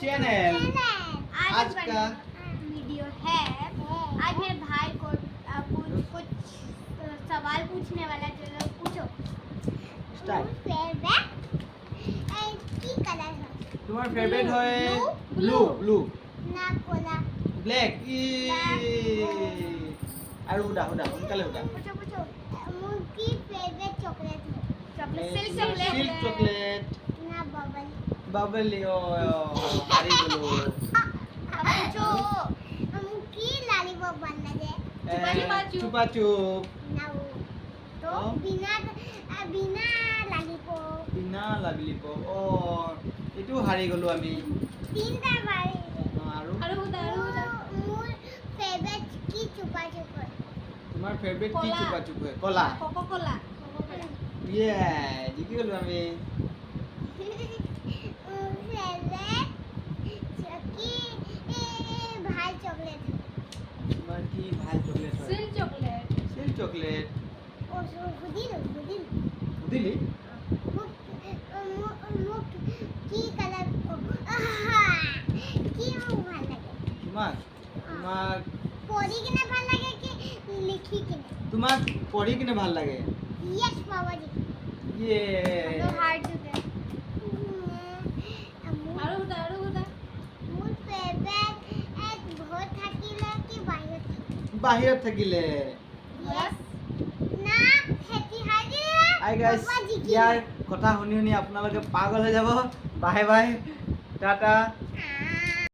Channel. आज का video है। आज मेरे भाई को कुछ सवाल पूछने वाला। चलो पूछो। स्टार्ट। की कलर है? तुम्हारा फेवरेट है ब्लू ब्लू ना कोला ब्लैक और उड़ा उड़ा उनका उड़ा पूछो पूछो। मुझकी फेवरेट चॉकलेट है। सिल्क चॉकलेट ना बबल बबल हरी ब्लू पूछो। मुझकी लॉलीपॉप बन लगे चुपा चुप ना वो तो बिना लॉलीपॉप এটো হাৰি গলো আমি তিনটা বাৰে আৰু মোৰ ফেভাৰিট কি চুপা চুপ হয়। তোমাৰ ফেভারিট কি চুপা চুপ হয় কলা কোকো কোলা ইয়ে জিকি গলো আমি ফেভারিট কি ভাই চকলেট তোমাৰ কি ভাল চকলেট হয় সিল্ক চকলেট ও সুদিল দিলি কি কালার কি মোক ভাল লাগে তোমাক পঢ়ি কিনে ভাল লাগে কি লিখি কিনে তোমাক পঢ়ি কিনে ভাল লাগে ইয়েস বাবাজি ইয়ে তো হার্ড টু দে মোৰ ফেভাৰিট এক ঘৰ থাকিলে কি বাহিৰত থাকিলে ইয়েস না খেতি হাজিৰা হাই গাইস ইয়াৰ কথা শুনি শুনি আপোনালোকে পাগল হৈ যাব বাই বাই টাটা